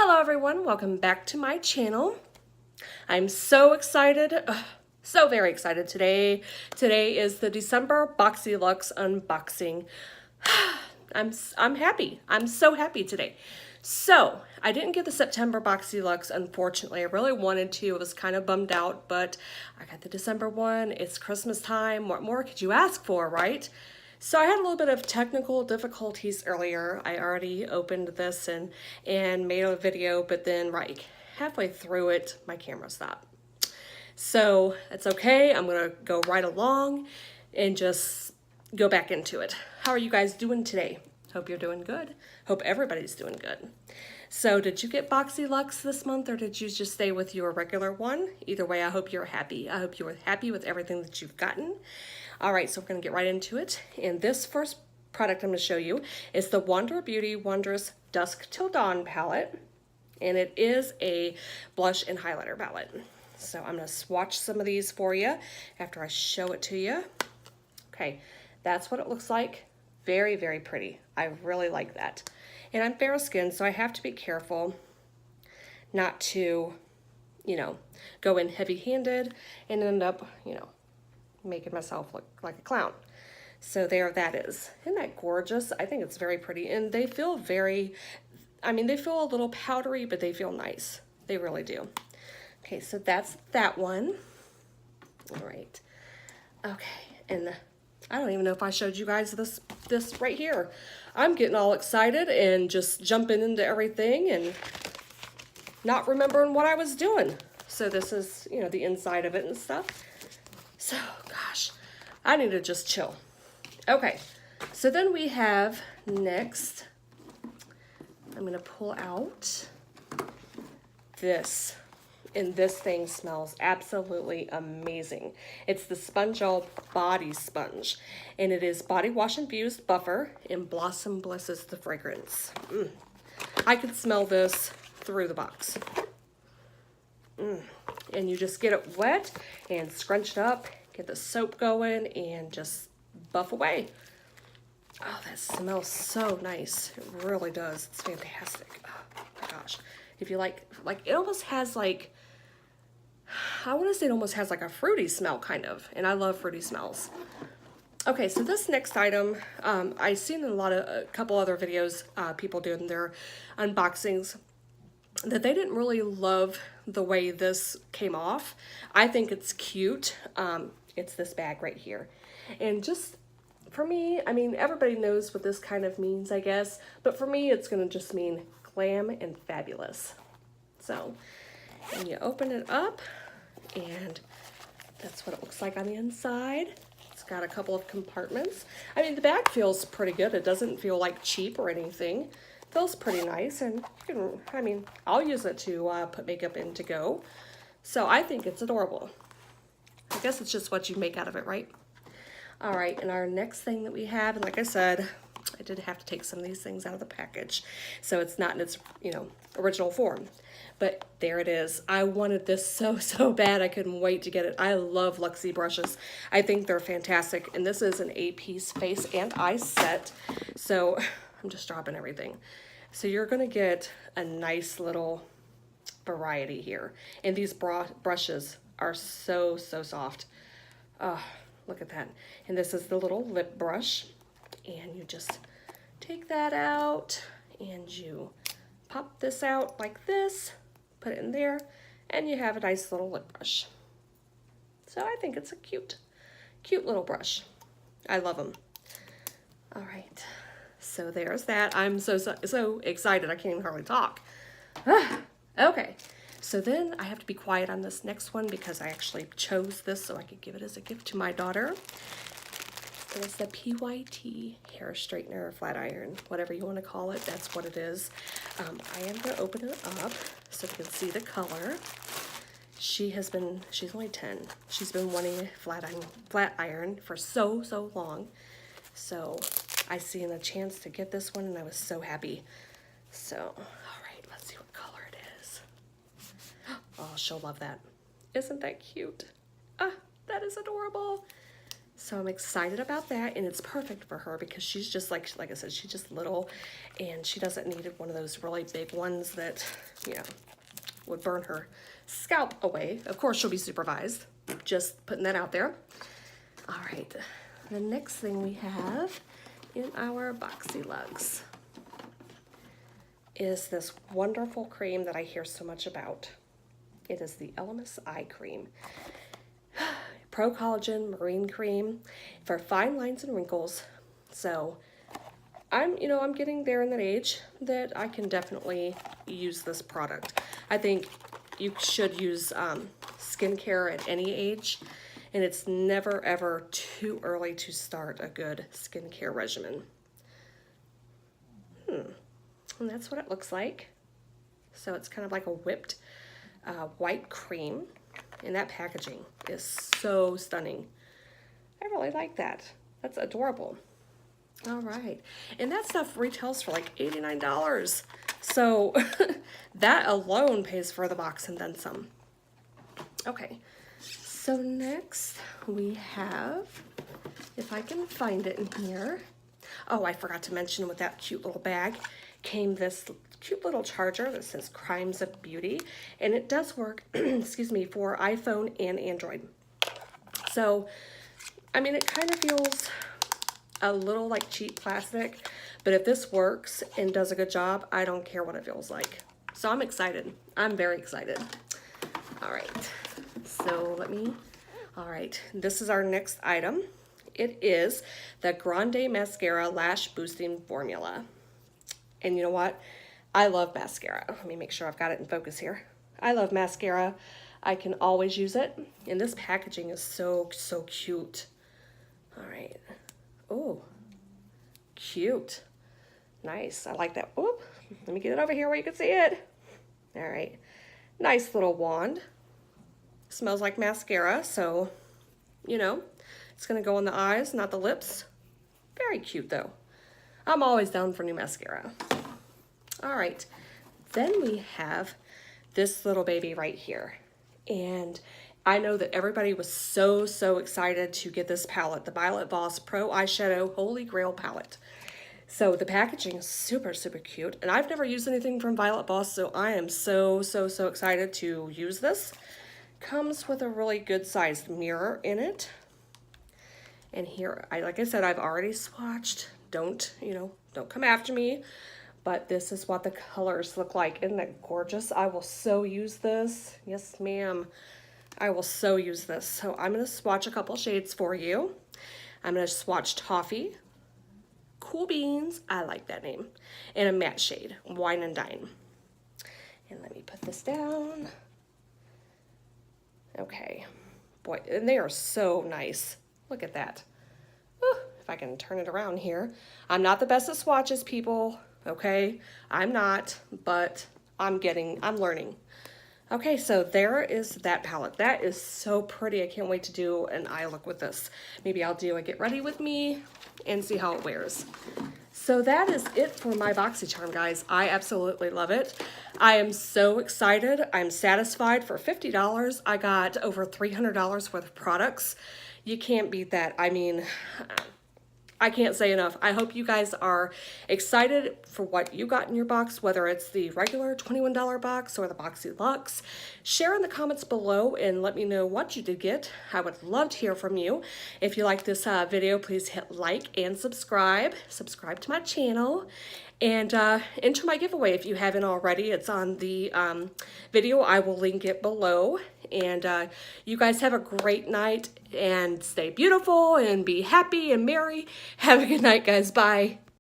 Hello everyone, welcome back to my channel. I'm so excited, so very excited today. Today is the December BoxyLuxe unboxing. I'm happy. I'm so happy today. So, I didn't get the September BoxyLuxe, unfortunately. I really wanted to. I was kind of bummed out, but I got the December one. It's Christmas time. What more could you ask for, right? So I had a little bit of technical difficulties earlier. I already opened this and made a video, but then right halfway through it, my camera stopped. So it's okay. I'm gonna go right along and just go back into it. How are you guys doing today? Hope you're doing good. Hope everybody's doing good. So did you get BoxyLuxe this month or did you just stay with your regular one? Either way, I hope you're happy. I hope you're happy with everything that you've gotten. All right, so we're gonna get right into it. And this first product I'm gonna show you is the Wander Beauty Wondrous Dusk Till Dawn palette. And it is a blush and highlighter palette. So I'm gonna swatch some of these for you after I show it to you. Okay, that's what it looks like. Very, very pretty. I really like that. And I'm fair skinned, so I have to be careful not to, go in heavy-handed and end up, making myself look like a clown. So there that is. Isn't that gorgeous? I think it's very pretty. And they feel they feel a little powdery, but they feel nice. They really do. Okay, so that's that one. All right. Okay, and I don't even know if I showed you guys this right here. I'm getting all excited and just jumping into everything and not remembering what I was doing. So this is, the inside of it and stuff. So, gosh, I need to just chill. Okay, so then we have next, I'm gonna pull out this. And this thing smells absolutely amazing. It's the Sponge All Body Sponge. And it is Body Wash Infused Buffer and Blossom Bliss is the fragrance. I could smell this through the box. And you just get it wet and scrunch it up, get the soap going, and just buff away. Oh, that smells so nice. It really does. It's fantastic. Oh my gosh. If you like it almost has like, I want to say it almost has like a fruity smell kind of, and I love fruity smells. Okay, so this next item, I've seen in a couple other videos, people doing their unboxings, that they didn't really love the way this came off. I think it's cute. It's this bag right here. And just for me, everybody knows what this kind of means, I guess, but for me, it's gonna just mean glam and fabulous. So, and you open it up, and that's what it looks like on the inside. It's got a couple of compartments. The bag feels pretty good. It doesn't feel like cheap or anything. It feels pretty nice, and you can, I'll use it to put makeup in to go. So I think it's adorable. I guess it's just what you make out of it, right? All right, and our next thing that we have, and like I said, I did have to take some of these things out of the package, so it's not in its, original form. But there it is. I wanted this so bad. I couldn't wait to get it. I love Luxie brushes. I think they're fantastic. And this is an 8-piece face and eye set. So I'm just dropping everything. So you're going to get a nice little variety here. And these brushes are so soft. Oh, look at that. And this is the little lip brush. And you just take that out and you pop this out like this, put it in there, and you have a nice little lip brush. So I think it's a cute little brush. I love them. All right, so there's that. I'm so excited I can't even hardly talk. Okay, so then I have to be quiet on this next one because I actually chose this so I could give it as a gift to my daughter. And it's the PYT hair straightener, flat iron, whatever you want to call it. That's what it is. I am going to open it up so you can see the color. She's only 10. She's been wanting a flat iron for so long. So I seen a chance to get this one and I was so happy. So, all right, let's see what color it is. Oh, she'll love that. Isn't that cute? Ah, that is adorable. So I'm excited about that, and it's perfect for her because she's just like I said, she's just little, and she doesn't need one of those really big ones that, you know, would burn her scalp away. Of course, she'll be supervised. Just putting that out there. All right, the next thing we have in our BoxyLuxe is this wonderful cream that I hear so much about. It is the Elemis Eye Cream. Pro Collagen Marine Cream for fine lines and wrinkles. So I'm getting there in that age that I can definitely use this product. I think you should use skincare at any age, and it's never ever too early to start a good skincare regimen. And that's what it looks like. So it's kind of like a whipped white cream. And that packaging is so stunning. I really like that. That's adorable. All right. And that stuff retails for like $89. So that alone pays for the box and then some. Okay. So next we have, if I can find it in here. Oh, I forgot to mention with that cute little bag came this cute little charger that says Crimes of Beauty, and it does work, excuse me, for iPhone and Android. So, I mean, it kind of feels a little like cheap plastic, but if this works and does a good job, I don't care what it feels like. So I'm excited. I'm very excited. All right, so all right, this is our next item. It is the Grande Mascara Lash Boosting Formula. And you know what? I love mascara. Let me make sure I've got it in focus here. I love mascara. I can always use it. And this packaging is so, so cute. All right. Oh, cute. Nice. I like that. Whoop. Let me get it over here where you can see it. All right. Nice little wand. Smells like mascara. So, you know, it's going to go on the eyes, not the lips. Very cute, though. I'm always down for new mascara. All right, then we have this little baby right here. And I know that everybody was so, so excited to get this palette, the Violet Voss Pro Eyeshadow Holy Grail Palette. So the packaging is super, super cute. And I've never used anything from Violet Voss, so I am so, so, so excited to use this. Comes with a really good sized mirror in it. And here, like I said, I've already swatched. Don't come after me. But this is what the colors look like. Isn't that gorgeous? I will so use this. Yes, ma'am. I will so use this. So I'm going to swatch a couple shades for you. I'm going to swatch Toffee, Cool Beans, I like that name, and a matte shade, Wine and Dine. And let me put this down. Okay. Boy, and they are so nice. Look at that. Whew, if I can turn it around here. I'm not the best at swatches, people. Okay, I'm not, but I'm learning. Okay, so there is that palette. That is so pretty. I can't wait to do an eye look with this. Maybe I'll do a get ready with me and see how it wears. So that is it for my Boxy Charm, guys. I absolutely love it. I am so excited. I'm satisfied. For $50, I got over $300 worth of products. You can't beat that. I mean, I can't say enough. I hope you guys are excited for what you got in your box, whether it's the regular $21 box or the BoxyLuxe. Share in the comments below and let me know what you did get. I would love to hear from you. If you like this video, please hit like and subscribe. Subscribe to my channel. And enter my giveaway if you haven't already. It's on the video. I will link it below. And you guys have a great night and stay beautiful and be happy and merry. Have a good night, guys. Bye.